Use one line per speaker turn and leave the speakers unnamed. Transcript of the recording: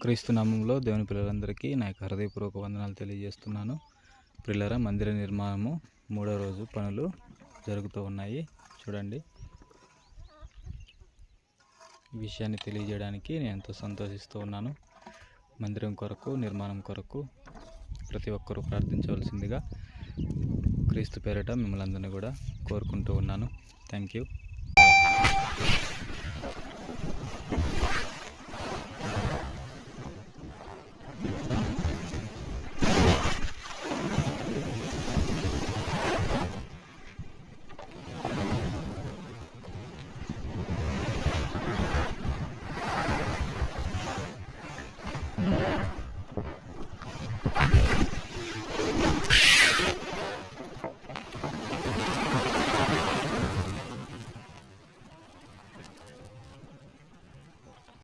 క్రీస్తు నామంలో దేవుని పిల్లలందరికీ నా యొక్క హృదయపూర్వక వందనాలు తెలియజేస్తున్నాను. పిల్లల మందిర నిర్మాణము 3వ రోజు పనులు జరుగుతూ ఉన్నాయి. చూడండి, ఈ విషయాన్ని తెలియజేయడానికి నేను ఎంతో సంతోషిస్తూ ఉన్నాను. మందిరం కొరకు, నిర్మాణం కొరకు ప్రతి ఒక్కరూ ప్రార్థించవలసిందిగా క్రీస్తు పేరిట మిమ్మల్ని అందరినీ కూడా కోరుకుంటూ ఉన్నాను. Thank you.